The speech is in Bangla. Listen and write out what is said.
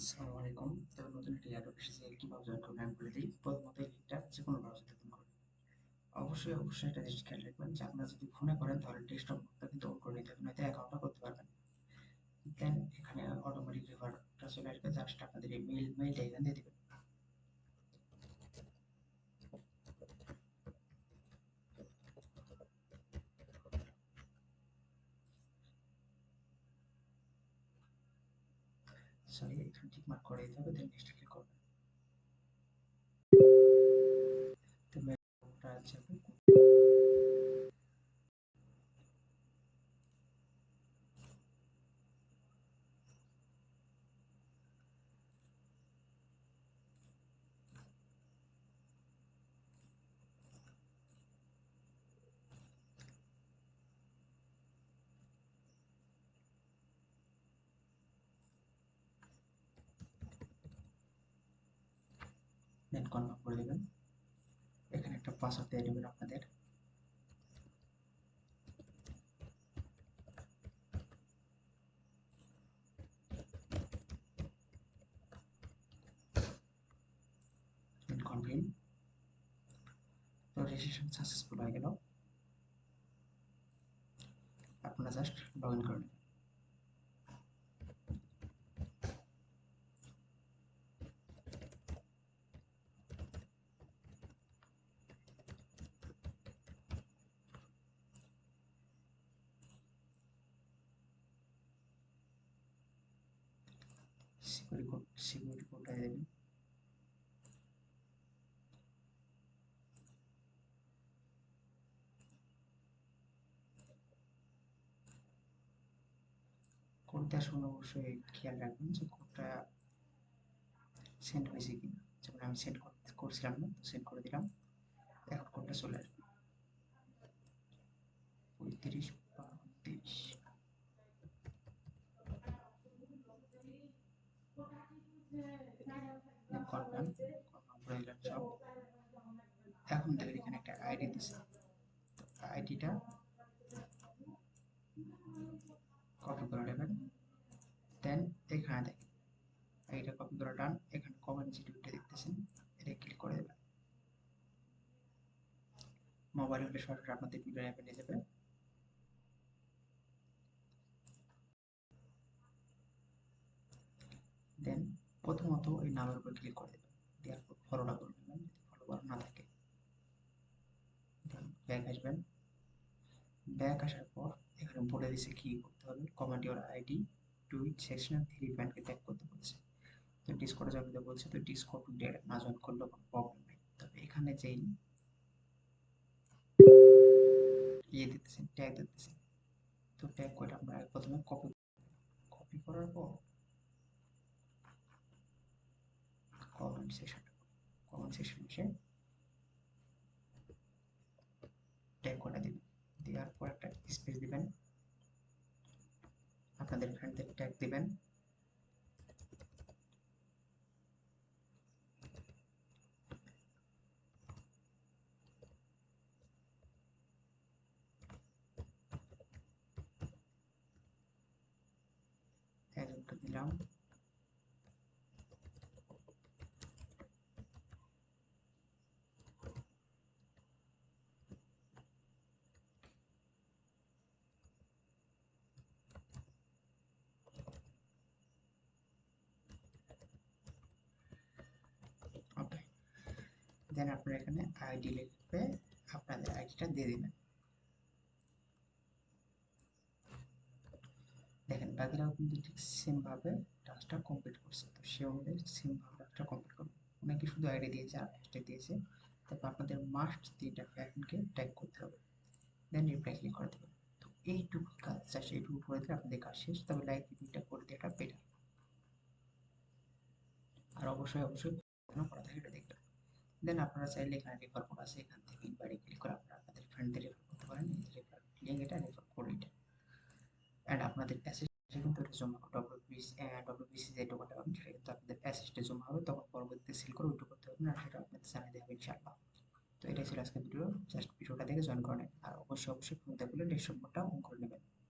আসসালামু আলাইকুম। তো নতুন একটি অ্যাড এসেছে কিভাবে জয়েন করবেন আমি বলে দিই। প্রথমত এই লিঙ্কটা যেকোনো ব্রাউজার থেকে করবেন। অবশ্যই একটা জিনিস খেয়াল রাখবেন যে আপনারা যদি ফোনে করেন তাহলে ডেস্কটপ মোডটা কিন্তু অন করে নিতে হবে, নয়তো অ্যাকাউন্টটা করতে পারবেন। দেন এখানে অটোমেটিক রিভারটা চলে আসবে, জাস্ট আপনাদের এই মেইলটা এখানে দিয়ে দিবেন। সরি, এখানে টিক মার্ক করে দিতে হবে, দেন নেক্সট ক্লিক করবেন। তো মেইলটা যাবে, দেন কনফার্ম করে দিবেন। এখানে একটা পাসওয়ার্ড দিয়ে দিবেন আপনাদের। দেন কনফার্ম। তো রেজিস্ট্রেশন সাকসেসফুল হয়ে গেল। আপনারা জাস্ট লগ ইন করে নেবেন। সিকিউরিটি কোডটা দেবেন। কোড দেওয়ার সময় অবশ্যই খেয়াল রাখবেন যে কোডটা সেন্ড হয়েছে কিনা। যেমন আমি সেন্ড করছিলাম না, তো সেন্ড করে দিলাম। এখন কোডটা চলে আসবে 35 32। কনফার্ম করে দিলাম সব। এখন দেখেন এখানে একটা আইডি দিছে, আইডিটা কপি করে নেবেন। দেন এখানে দেখেন আইডিটা কপি করা ডান। এখানে কমেন্ট যে টিপটা দেখতেছেন এটা ক্লিক করে দেবেন। মোবাইল হলে সরাসরি আপনাদের ভিডিও অ্যাপে নিয়ে যাবে। দেন প্রথমত এই নামের উপর ক্লিক করে দেবেন, দেওয়ার পর ফলোটা করে নেবেন যদি ফলো করা না থাকে। ব্যাক আসবেন। ব্যাক আসার পর এখানে বলে দিছে কি করতে হবে, comment your ID to each section 3 ব্যান্ডকে ট্যাগ করতে বলছে। তো ডিসকর্ডে জয়েন করতে বলছে, তো ডিসকর্ড না জয়েন করলেও কোনো প্রবলেম নেই। তবে এখানে যেই দিতেছেন ট্যাগ দিতেছেন, তো ট্যাগ করে আমরা প্রথমে কপি করার পর কমেন্ট সেকশন এসে ট্যাগ করে দিবেন। দেওয়ার পর একটা স্পেস দিবেন, আপনাদের ফ্রেন্ডদের ট্যাগ দিবেন। একজনকে দিলাম। ওকে, দেন আপনারা এখানে আইডি লিখবে, আপনাদের আইডিটা দিয়ে দিবেন। দেখেন বাকিরাও কিন্তু ঠিক সেম ভাবে টাস্কটা কমপ্লিট করছে, তো সে অনুযায়ী সেম ভাবে টাস্কটা কমপ্লিট করবে। অনেকে শুধু আইডি দিয়েছে আর হ্যাশট্যাগ দিয়েছে, তারপর আপনাদের মাস্ট 3টা ফ্যানকে ট্যাগ করতে হবে, দেন রিপ্লাই ক্লিক করে দেবেন। তো এইটুকু কাজ, জাস্ট এইটুকু করে দিলে আপনাদের কাজ শেষ। তবে লাইক ভিডিওটা করে দেওয়াটা বেটার। আর অবশ্যই করা থাকে এটা দেখবেন। দেন আপনারা চাইলে এখানে রেফার কোড আছে, এখান থেকে ইনভাইটে ক্লিক করে আপনারা আপনাদের ফ্রেন্ডদের রেফার করতে পারেন। এই যে রেফার লিঙ্ক, এটা রেফার কোড এটা। অ্যান্ড আপনাদের অ্যাসিস্টে কিন্তু এটা জমা হবে, ডব্লিউবিসি যে টোকেনটা পাবেন সেটা কিন্তু আপনাদের অ্যাসিস্টে জমা হবে, তখন পরবর্তীতে সেল করে উইথড্র করতে হবে না, সেটা আপনাদের জানিয়ে দেবে ইনশাআল্লাহ। তো এটাই ছিল আজকের ভিডিও, জাস্ট ভিডিওটা দেখে জয়েন করে নেন। আর অবশ্যই ফোন দিয়ে বলে ডেস্কটপ মোডটা অন করে নেবেন।